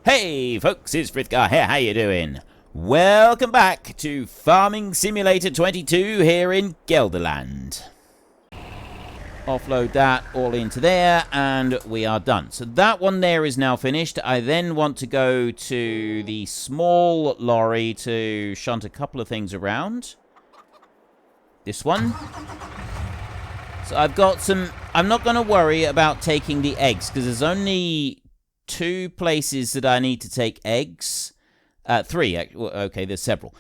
Hey folks, it's Frithgar here, how you doing? Welcome back to Farming Simulator 22 here in Gelderland. Offload that all into there and we are done. So that one there is now finished. I then want to go to the small lorry to shunt a couple of things around. This one. So I've got some... I'm not going to worry about taking the eggs because there's only 2 places that I need to take eggs. 3, okay, there's several.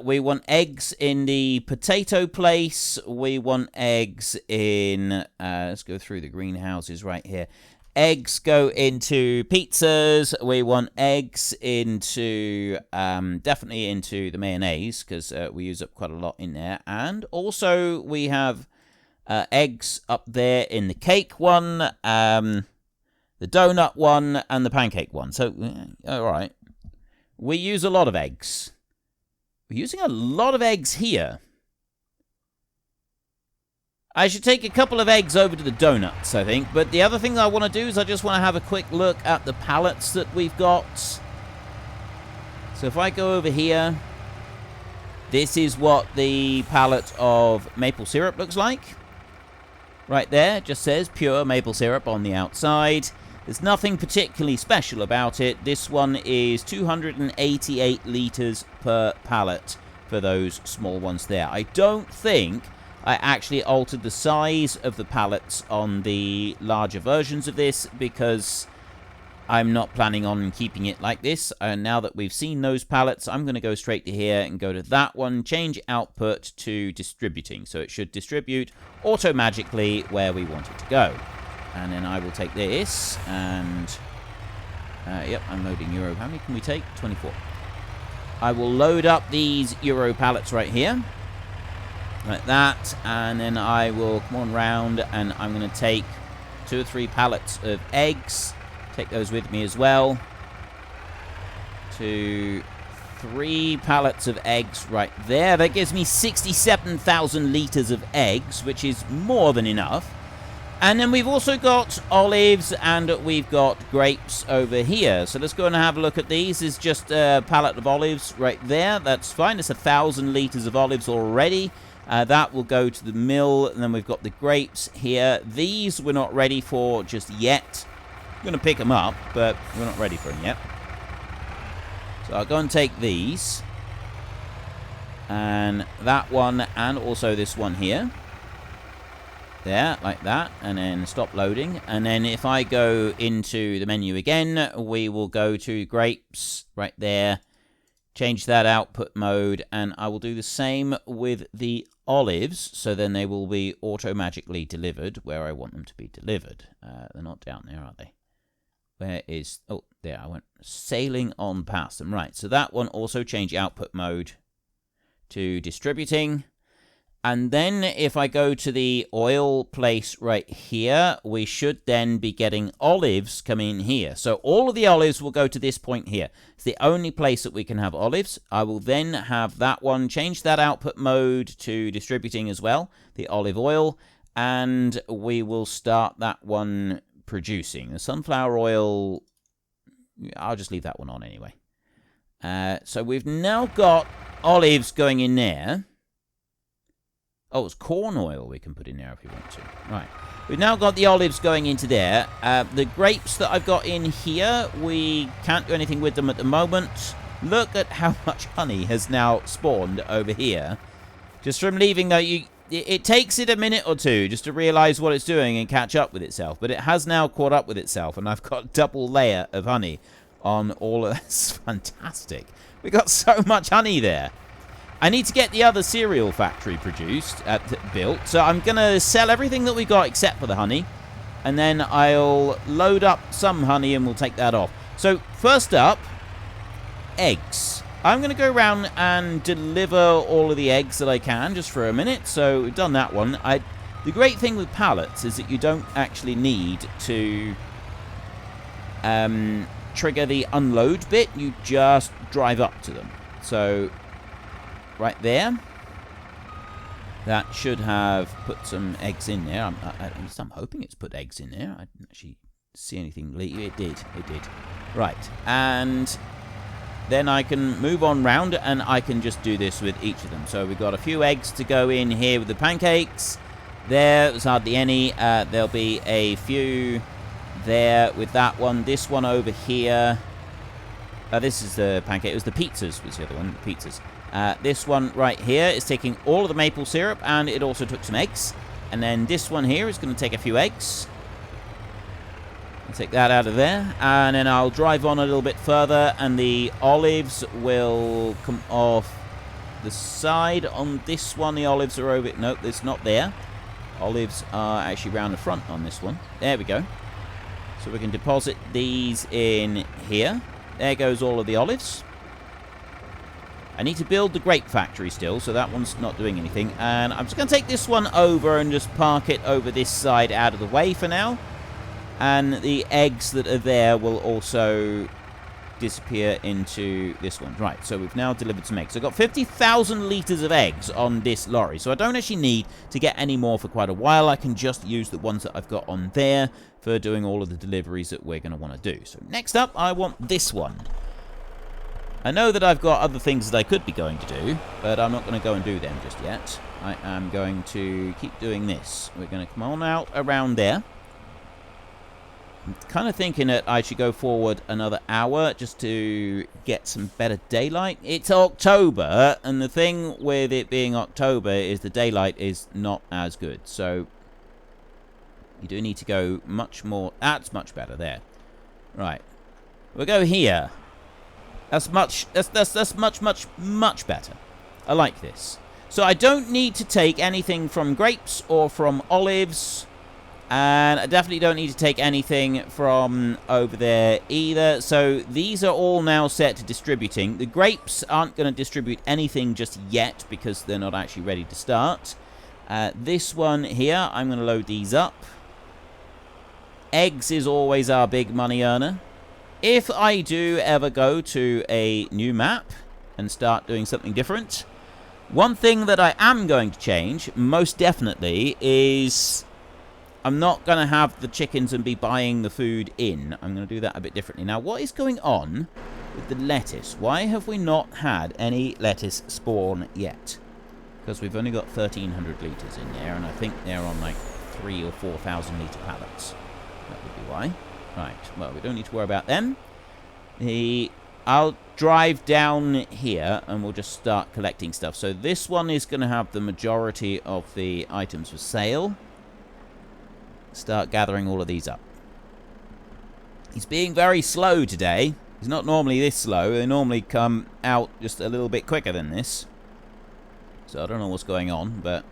We want eggs in the potato place. We want eggs in, let's go through the greenhouses right here. Eggs go into pizzas. We want eggs into, definitely into the mayonnaise, because we use up quite a lot in there. And also we have eggs up there in the cake one, the donut one, and the pancake one. So, all right. We use a lot of eggs. We're using a lot of eggs here. I should take a couple of eggs over to the donuts, I think. But the other thing I want to do is I just want to have a quick look at the pallets that we've got. So if I go over here, this is what the pallet of maple syrup looks like. Right there, it just says pure maple syrup on the outside. There's nothing particularly special about it. This one is 288 litres per pallet for those small ones there. I don't think I actually altered the size of the pallets on the larger versions of this because I'm not planning on keeping it like this. And now that we've seen those pallets, I'm going to go straight to here and go to that one, change output to distributing. So it should distribute auto-magically where we want it to go. And then I will take this, and, yep, I'm loading Euro. How many can we take? 24. I will load up these Euro pallets right here, like that, and then I will come on round, and I'm going to take 2 or 3 pallets of eggs, take those with me as well, 2, 3 pallets of eggs right there. That gives me 67,000 litres of eggs, which is more than enough. And then we've also got olives and we've got grapes over here. So let's go and have a look at these. There's just a pallet of olives right there. That's fine. It's 1,000 litres of olives already. That will go to the mill. And then we've got the grapes here. These we're not ready for just yet. I'm going to pick them up, but we're not ready for them yet. So I'll go and take these. And that one and also this one here. There, like that, and then stop loading. And then if I go into the menu again, we will go to grapes right there, change that output mode, and I will do the same with the olives, so then they will be auto-magically delivered where I want them to be delivered. They're not down there, are they? Where is... Oh, there, I went sailing on past them. Right, so that one also change output mode to distributing. And then if I go to the oil place right here, we should then be getting olives coming in here. So all of the olives will go to this point here. It's the only place that we can have olives. I will then have that one, change that output mode to distributing as well, the olive oil, and we will start that one producing. The sunflower oil, I'll just leave that one on anyway. So we've now got olives going in there. Oh, it's corn oil we can put in there if we want to. Right. We've now got the olives going into there. The grapes that I've got in here, we can't do anything with them at the moment. Look at how much honey has now spawned over here. Just from leaving, though, it takes it a minute or two just to realize what it's doing and catch up with itself. But it has now caught up with itself, and I've got a double layer of honey on all of this. Fantastic. We got so much honey there. I need to get the other cereal factory built, so I'm going to sell everything that we got except for the honey, and then I'll load up some honey and we'll take that off. So first up, eggs. I'm going to go around and deliver all of the eggs that I can just for a minute, so we've done that one. The great thing with pallets is that you don't actually need to trigger the unload bit, you just drive up to them. So... right there. That should have put some eggs in there. I'm hoping it's put eggs in there. I didn't actually See anything leak? It did. It did. Right. And then I can move on round, and I can just do this with each of them. So we've got a few eggs to go in here with the pancakes. There's hardly any. There'll be a few there with that one. This one over here. This is the pancake. It was the pizzas was the other one. The pizzas. This one right here is taking all of the maple syrup, and it also took some eggs. And then this one here is going to take a few eggs. I'll take that out of there. And then I'll drive on a little bit further, and the olives will come off the side. On this one, the olives are over... Nope, it's not there. Olives are actually round the front on this one. There we go. So we can deposit these in here. There goes all of the olives. I need to build the grape factory still, so that one's not doing anything. And I'm just going to take this one over and just park it over this side out of the way for now. And the eggs that are there will also disappear into this one. Right, so we've now delivered some eggs. I've got 50,000 litres of eggs on this lorry, so I don't actually need to get any more for quite a while. I can just use the ones that I've got on there for doing all of the deliveries that we're going to want to do. So next up, I want this one. I know that I've got other things that I could be going to do, but I'm not going to go and do them just yet. I am going to keep doing this. We're going to come on out around there. I'm kind of thinking that I should go forward another hour just to get some better daylight. It's October, and the thing with it being October is the daylight is not as good. So you do need to go much more. That's much better there. Right. We'll go here. That's much better. I like this. So I don't need to take anything from grapes or from olives. And I definitely don't need to take anything from over there either. So these are all now set to distributing. The grapes aren't going to distribute anything just yet because they're not actually ready to start. This one here, I'm going to load these up. Eggs is always our big money earner. If I do ever go to a new map and start doing something different, one thing that I am going to change, most definitely, is I'm not going to have the chickens and be buying the food in. I'm going to do that a bit differently. Now, what is going on with the lettuce? Why have we not had any lettuce spawn yet? Because we've only got 1,300 litres in there, and I think they're on like 3,000 or 4,000 litre pallets. That would be why. Right, well, we don't need to worry about them. I'll drive down here, and we'll just start collecting stuff. So this one is going to have the majority of the items for sale. Start gathering all of these up. He's being very slow today. He's not normally this slow. They normally come out just a little bit quicker than this. So I don't know what's going on, but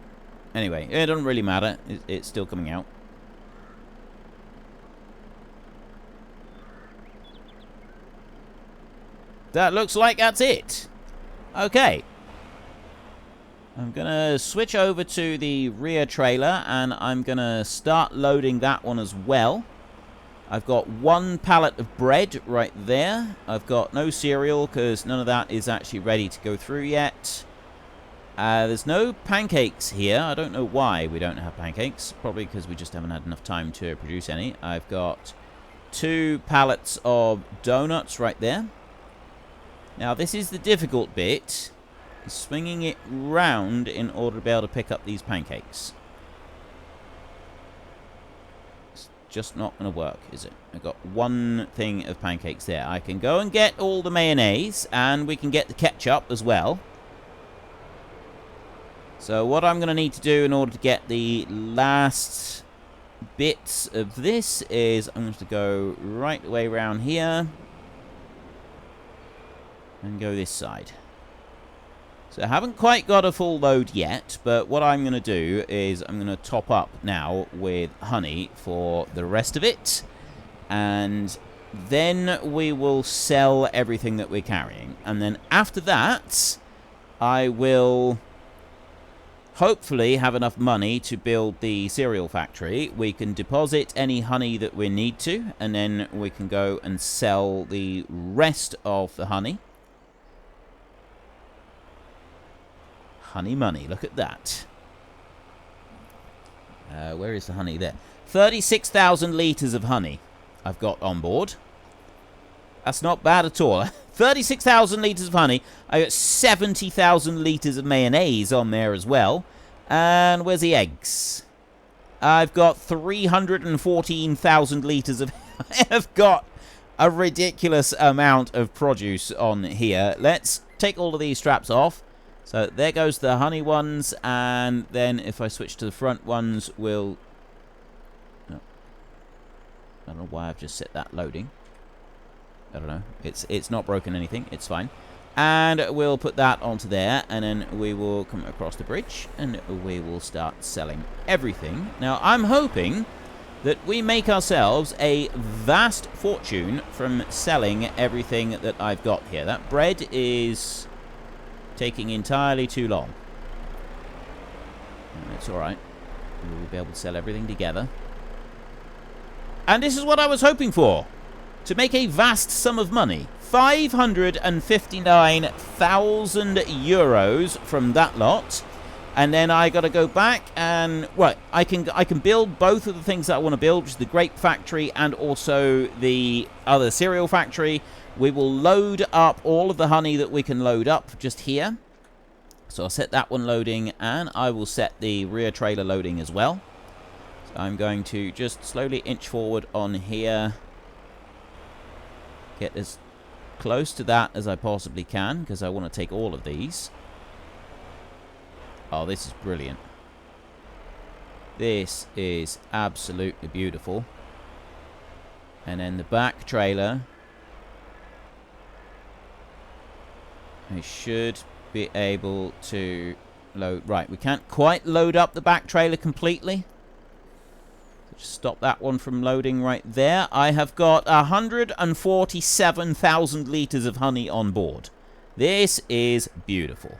anyway, it doesn't really matter. It's still coming out. That looks like that's it. Okay. I'm going to switch over to the rear trailer, and I'm going to start loading that one as well. I've got one pallet of bread right there. I've got no cereal because none of that is actually ready to go through yet. There's no pancakes here. I don't know why we don't have pancakes. Probably because we just haven't had enough time to produce any. I've got 2 pallets of donuts right there. Now, this is the difficult bit. Swinging it round in order to be able to pick up these pancakes. It's just not going to work, is it? I've got one thing of pancakes there. I can go and get all the mayonnaise, and we can get the ketchup as well. So what I'm going to need to do in order to get the last bits of this is I'm going to go right the way around here. And go this side. So I haven't quite got a full load yet, but what I'm going to do is I'm going to top up now with honey for the rest of it. And then we will sell everything that we're carrying. And then after that, I will hopefully have enough money to build the cereal factory. We can deposit any honey that we need to, and then we can go and sell the rest of the honey. Honey money, look at that. Where is the honey? There. 36,000 litres of honey. I've got on board. That's not bad at all. 36,000 litres of honey. I got 70,000 litres of mayonnaise on there as well. And where's the eggs? I've got 314,000 litres of... I've got a ridiculous amount of produce on here. Let's take all of these straps off. So there goes the honey ones. And then if I switch to the front ones, we'll... No. I don't know why I've just set that loading. I don't know. It's not broken anything. It's fine. And we'll put that onto there. And then we will come across the bridge. And we will start selling everything. Now, I'm hoping that we make ourselves a vast fortune from selling everything that I've got here. That bread is taking entirely too long. It's alright. We'll be able to sell everything together. And this is what I was hoping for. To make a vast sum of money. 559,000 euros from that lot. And then I got to go back and... Well, I can build both of the things that I want to build, which is the grape factory and also the other cereal factory. We will load up all of the honey that we can load up just here. So I'll set that one loading, and I will set the rear trailer loading as well. So I'm going to just slowly inch forward on here. Get as close to that as I possibly can, because I want to take all of these. Oh, this is brilliant. This is absolutely beautiful. And then the back trailer. I should be able to load... Right, we can't quite load up the back trailer completely. Just stop that one from loading right there. I have got 147,000 litres of honey on board. This is beautiful.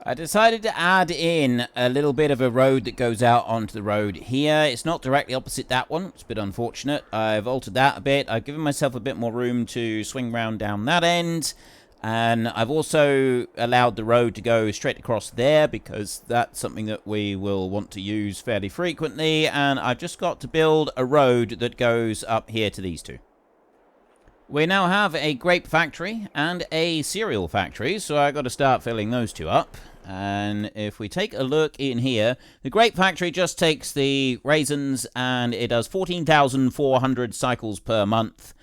I decided to add in a little bit of a road that goes out onto the road here. It's not directly opposite that one. It's a bit unfortunate. I've altered that a bit. I've given myself a bit more room to swing round down that end. And I've also allowed the road to go straight across there because that's something that we will want to use fairly frequently. And I've just got to build a road that goes up here to these two. We now have a grape factory and a cereal factory, so I've got to start filling those two up. And if we take a look in here, the grape factory just takes the raisins and it does 14,400 cycles per month.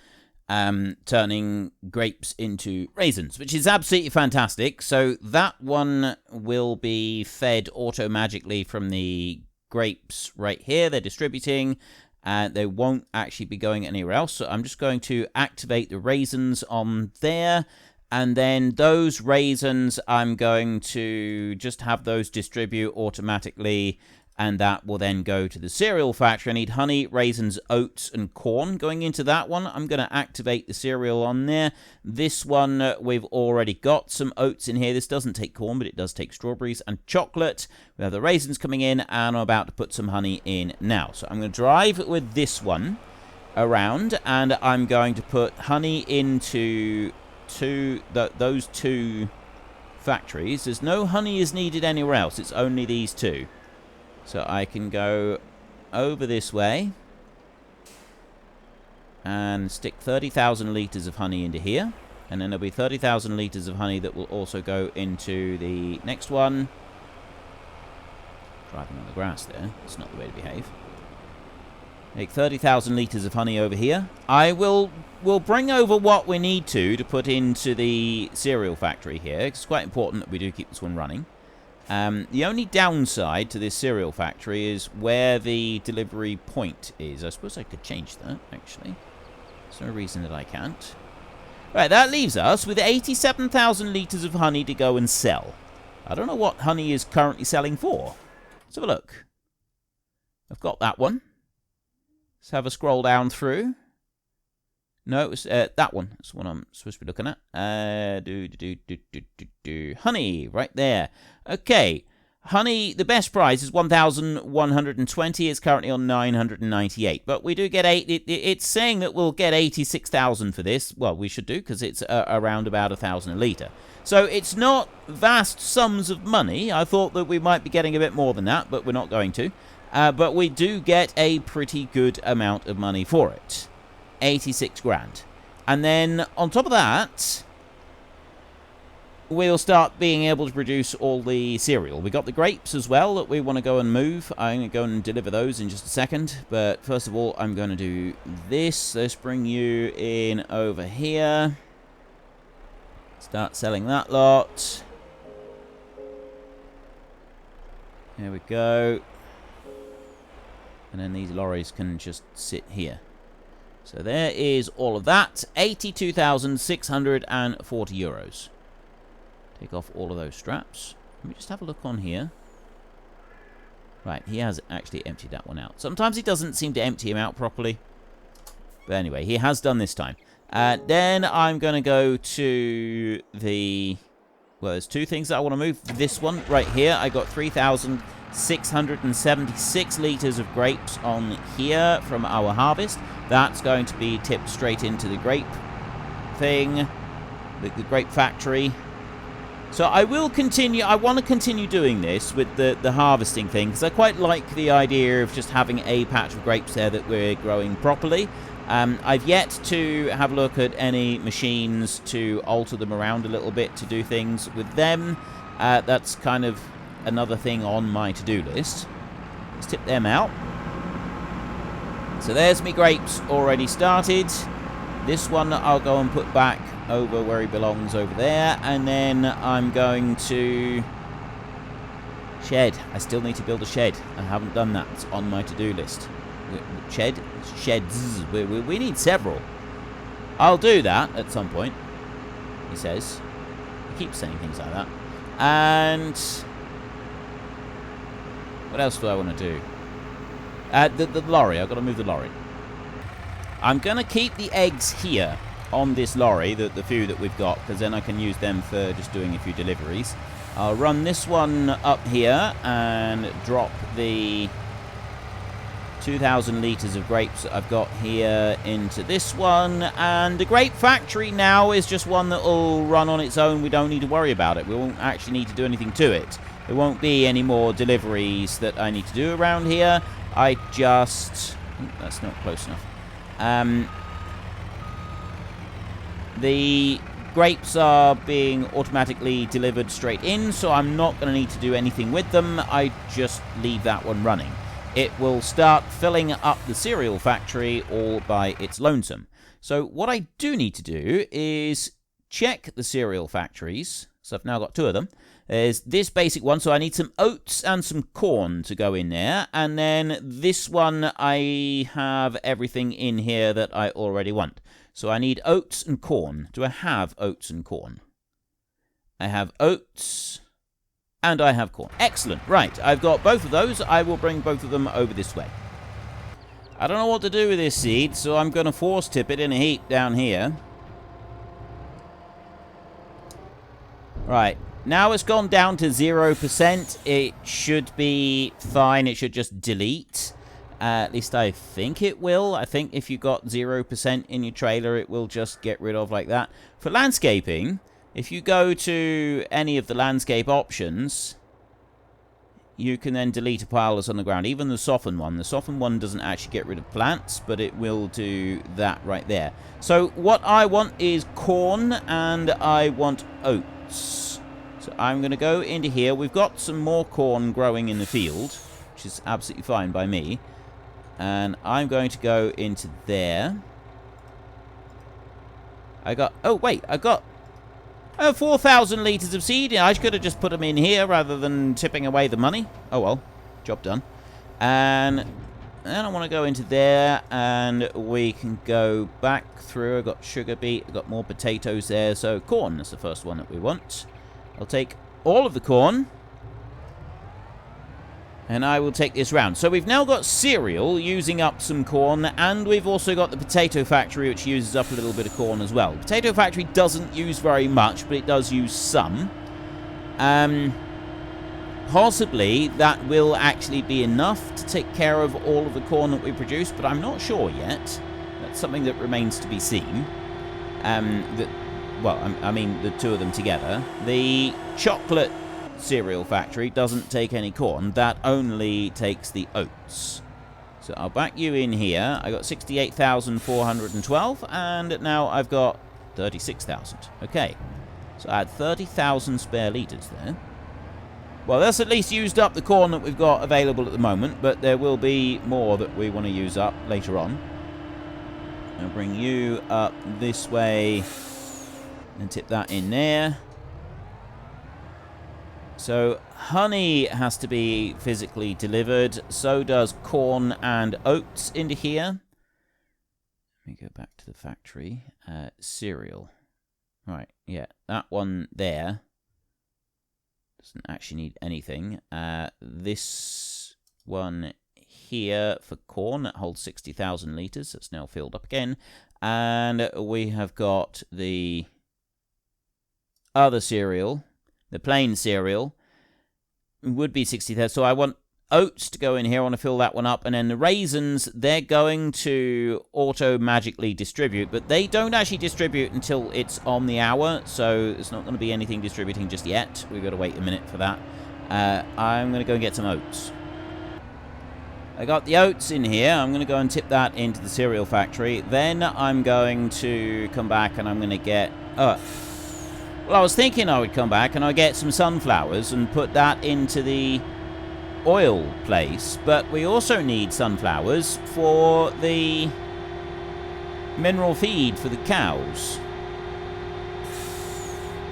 Turning grapes into raisins, which is absolutely fantastic. So that one will be fed auto-magically from the grapes right here. They're distributing, and they won't actually be going anywhere else. So I'm just going to activate the raisins on there, and then those raisins, I'm going to just have those distribute automatically. And that will then go to the cereal factory. I need honey, raisins, oats, and corn going into that one. I'm going to activate the cereal on there. This one, we've already got some oats in here. This doesn't take corn, but it does take strawberries and chocolate. We have the raisins coming in, and I'm about to put some honey in now. So I'm going to drive with this one around, and I'm going to put honey into those two factories. There's no honey is needed anywhere else. It's only these two. So I can go over this way and stick 30,000 litres of honey into here. And then there'll be 30,000 litres of honey that will also go into the next one. Driving on the grass there. It's not the way to behave. Make 30,000 litres of honey over here. We'll bring over what we need to put into the cereal factory here. It's quite important that we do keep this one running. The only downside to this cereal factory is where the delivery point is. I suppose I could change that, actually. There's no reason that I can't. Right, that leaves us with 87,000 litres of honey to go and sell. I don't know what honey is currently selling for. Let's have a look. I've got that one. Let's have a scroll down through. No, it's that one. That's the one I'm supposed to be looking at. Honey, right there. Okay. Honey, the best price is 1,120. It's currently on 998. But we do get it's saying that we'll get 86,000 for this. Well, we should do, because it's around about 1,000 a litre. So it's not vast sums of money. I thought that we might be getting a bit more than that, but we're not going to. But we do get a pretty good amount of money for it. 86 grand. And then on top of that, we'll start being able to produce all the cereal. We got the grapes as well that we want to go and move. I'm going to go and deliver those in just a second. But first of all, I'm going to do this. Let's bring you in over here. Start selling that lot. There we go. And then these lorries can just sit here. So there is all of that. 82,640 euros. Take off all of those straps. Let me just have a look on here. Right, he has actually emptied that one out. Sometimes he doesn't seem to empty him out properly. But anyway, he has done this time. Then I'm going to go to the... Well, there's two things that I want to move. This one right here, I got 3,676 litres of grapes on here from our harvest. That's going to be tipped straight into the grape thing, the grape factory. So I will continue, I want to continue doing this with the harvesting thing, because I quite like the idea of just having a patch of grapes there that we're growing properly. I've yet to have a look at any machines to alter them around a little bit to do things with them. That's kind of another thing on my to-do list. Let's tip them out. So there's me grapes already started. This one I'll go and put back over where he belongs over there. And then I'm going to... Shed. I still need to build a shed. I haven't done that. It's on my to-do list. Sheds. We need several. I'll do that at some point, he says. He keeps saying things like that. And what else do I want to do? The lorry. I've got to move the lorry. I'm going to keep the eggs here on this lorry, the few that we've got, because then I can use them for just doing a few deliveries. I'll run this one up here and drop the 2,000 litres of grapes that I've got here into this one. And the grape factory now is just one that will run on its own. We don't need to worry about it. We won't actually need to do anything to it. There won't be any more deliveries that I need to do around here. I just... that's not close enough. The grapes are being automatically delivered straight in, so I'm not going to need to do anything with them. I just leave that one running. It will start filling up the cereal factory all by its lonesome. So what I do need to do is check the cereal factories. So I've now got two of them. There's this basic one, so I need some oats and some corn to go in there. And then this one, I have everything in here that I already want. So I need oats and corn. Do I have oats and corn? I have oats... and I have corn. Excellent. Right, I've got both of those. I will bring both of them over this way. I don't know what to do with this seed, so I'm going to force tip it in a heap down here. Right, now it's gone down to 0%. It should be fine. It should just delete. At least I think it will. I think if you got 0% in your trailer, it will just get rid of like that. For landscaping... if you go to any of the landscape options, you can then delete a pile that's on the ground. Even the soften one. The soften one doesn't actually get rid of plants, but it will do that right there. So what I want is corn and I want oats. So I'm going to go into here. We've got some more corn growing in the field, which is absolutely fine by me. And I'm going to go into there. I got... oh, wait. I got... 4,000 litres of seed. I could have just put them in here rather than tipping away the money. Oh well, job done. And then I want to go into there and we can go back through. I've got sugar beet, I've got more potatoes there. So corn is the first one that we want. I'll take all of the corn. And I will take this round. So we've now got cereal using up some corn, and we've also got the potato factory, which uses up a little bit of corn as well. The potato factory doesn't use very much, but it does use some. Possibly that will actually be enough to take care of all of the corn that we produce, but I'm not sure yet. That's something that remains to be seen. I mean, the two of them together. The chocolate cereal factory doesn't take any corn. That only takes the oats. So I'll back you in here. I got 68,412, and now I've got 36,000. Okay. So I had 30,000 spare litres there. Well, that's at least used up the corn that we've got available at the moment, but there will be more that we want to use up later on. I'll bring you up this way and tip that in there. So honey has to be physically delivered. So does corn and oats into here. Let me go back to the factory. Cereal. Right, yeah, that one there doesn't actually need anything. This one here for corn, that holds 60,000 litres. That's now filled up again. And we have got the other cereal, the plain cereal, would be 60,000. So I want oats to go in here. I want to fill that one up. And then the raisins, they're going to auto-magically distribute, but they don't actually distribute until it's on the hour, so it's not going to be anything distributing just yet. We've got to wait a minute for that. I'm going to go and get some oats. I got the oats in here. I'm going to go and tip that into the cereal factory. Then I'm going to come back and I'm going to get... well, I was thinking I would come back and I'd get some sunflowers and put that into the oil place. But we also need sunflowers for the mineral feed for the cows.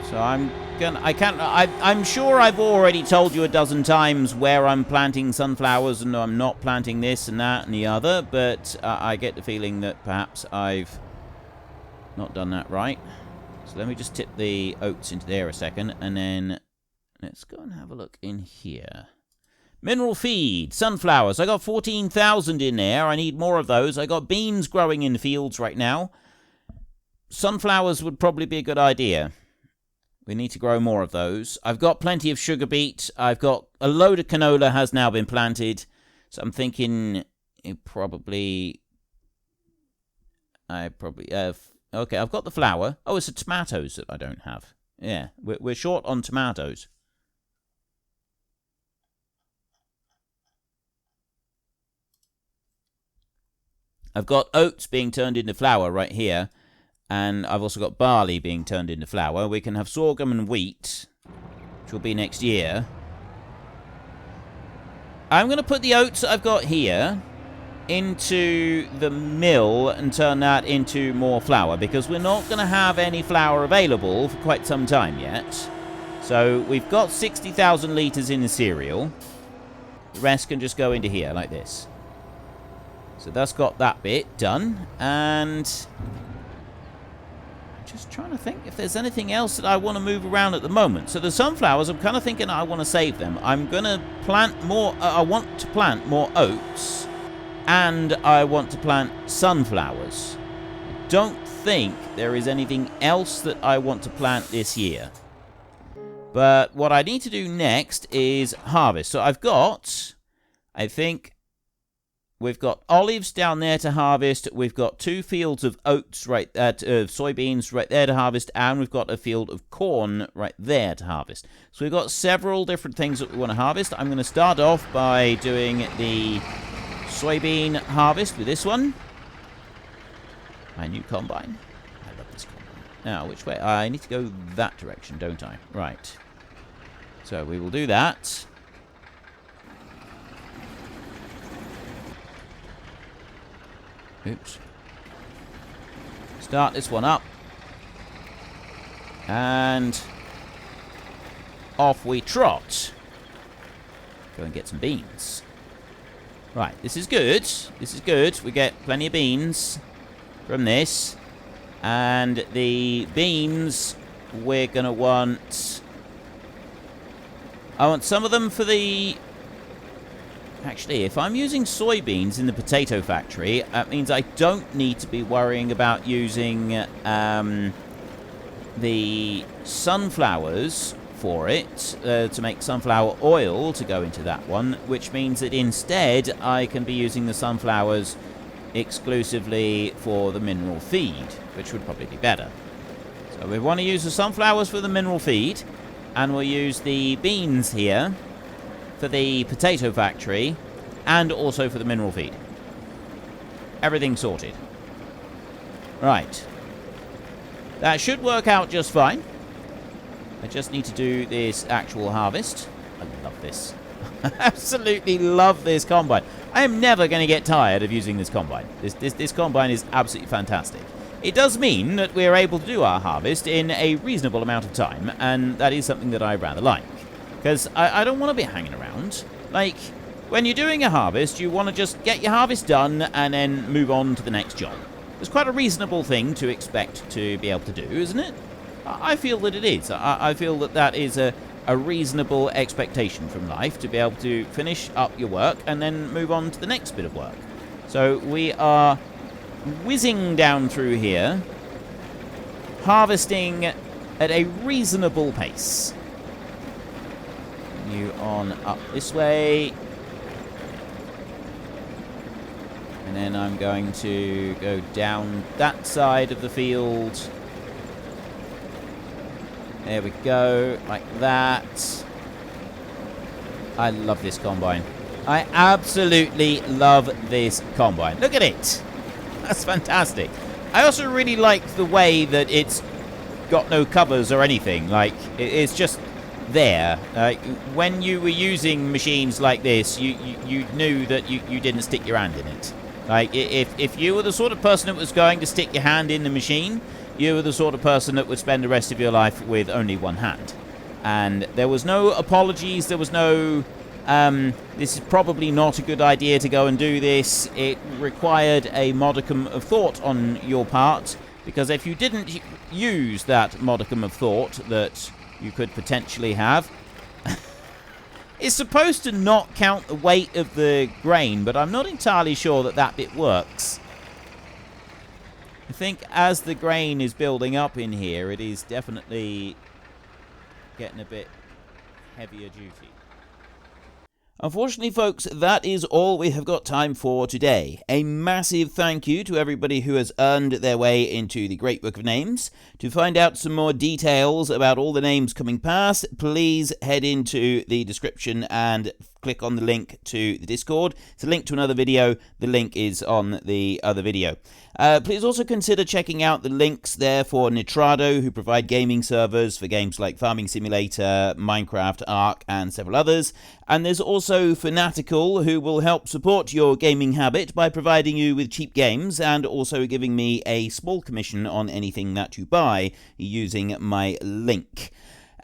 So I'm sure I've already told you a dozen times where I'm planting sunflowers and I'm not planting this and that and the other, but I get the feeling that perhaps I've not done that right. So let me just tip the oats into there a second, and then let's go and have a look in here. Mineral feed, sunflowers. I got 14,000 in there. I need more of those. I got beans growing in the fields right now. Sunflowers would probably be a good idea. We need to grow more of those. I've got plenty of sugar beet. I've got a load of canola has now been planted. So I'm thinking it probably... okay, I've got the flour. Oh, it's the tomatoes that I don't have. Yeah, we're short on tomatoes. I've got oats being turned into flour right here. And I've also got barley being turned into flour. We can have sorghum and wheat, which will be next year. I'm going to put the oats that I've got here into the mill and turn that into more flour, because we're not going to have any flour available for quite some time yet. So we've got 60,000 litres in the cereal. The rest can just go into here like this. So that's got that bit done. And... just trying to think if there's anything else that I want to move around at the moment. So the sunflowers, I'm kind of thinking I want to save them. I'm going to plant more... I want to plant more oats. And I want to plant sunflowers. I don't think there is anything else that I want to plant this year. But what I need to do next is harvest. So I've got... I think... we've got olives down there to harvest. We've got 2 fields of oats right soybeans right there to harvest, and we've got a field of corn right there to harvest. So we've got several different things that we want to harvest. I'm going to start off by doing the soybean harvest with this one. My new combine. I love this combine. Now, which way? I need to go that direction, don't I? Right. So we will do that. Oops. Start this one up. And off we trot. Go and get some beans. Right, this is good. This is good. We get plenty of beans from this. And the beans we're going to want... I want some of them for the... Actually, if I'm using soybeans in the potato factory, that means I don't need to be worrying about using the sunflowers for it, to make sunflower oil to go into that one, which means that instead I can be using the sunflowers exclusively for the mineral feed, which would probably be better. So we want to use the sunflowers for the mineral feed. And we'll use the beans here for the potato factory and also for the mineral feed. Everything sorted. Right. That should work out just fine. I just need to do this actual harvest. I love this. I absolutely love this combine. I am never going to get tired of using this combine. This combine is absolutely fantastic. It does mean that we're able to do our harvest in a reasonable amount of time, and that is something that I rather like. Because I don't want to be hanging around. Like, when you're doing a harvest, you want to just get your harvest done and then move on to the next job. It's quite a reasonable thing to expect to be able to do, isn't it? I feel that it is. I feel that that is a reasonable expectation from life, to be able to finish up your work and then move on to the next bit of work. So we are whizzing down through here, harvesting at a reasonable pace. You on up this way. And then I'm going to go down that side of the field. There we go, like that. I love this combine. I absolutely love this combine. Look at it. That's fantastic. I also really like the way that it's got no covers or anything. Like, it's just there. When you were using machines like this, you knew that you didn't stick your hand in it. Like, if you were the sort of person that was going to stick your hand in the machine, you were the sort of person that would spend the rest of your life with only one hand. And there was no apologies, there was no, this is probably not a good idea to go and do this. It required a modicum of thought on your part, because if you didn't use that modicum of thought that you could potentially have, it's supposed to not count the weight of the grain, but I'm not entirely sure that that bit works. I think as the grain is building up in here, it is definitely getting a bit heavier duty. Unfortunately, folks, that is all we have got time for today. A massive thank you to everybody who has earned their way into the Great Book of Names. To find out some more details about all the names coming past, please head into the description and click on the link to the Discord. It's a link to another video. The link is on the other video. Please also consider checking out the links there for Nitrado, who provide gaming servers for games like Farming Simulator, Minecraft, Ark, and several others. And there's also Fanatical, who will help support your gaming habit by providing you with cheap games and also giving me a small commission on anything that you buy using my link.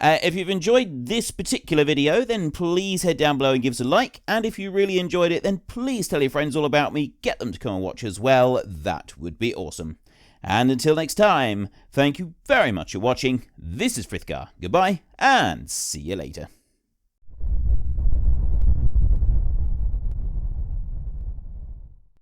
If you've enjoyed this particular video, then please head down below and give us a like. And if you really enjoyed it, then please tell your friends all about me. Get them to come and watch as well. That would be awesome. And until next time, thank you very much for watching. This is Frithgar. Goodbye, and see you later.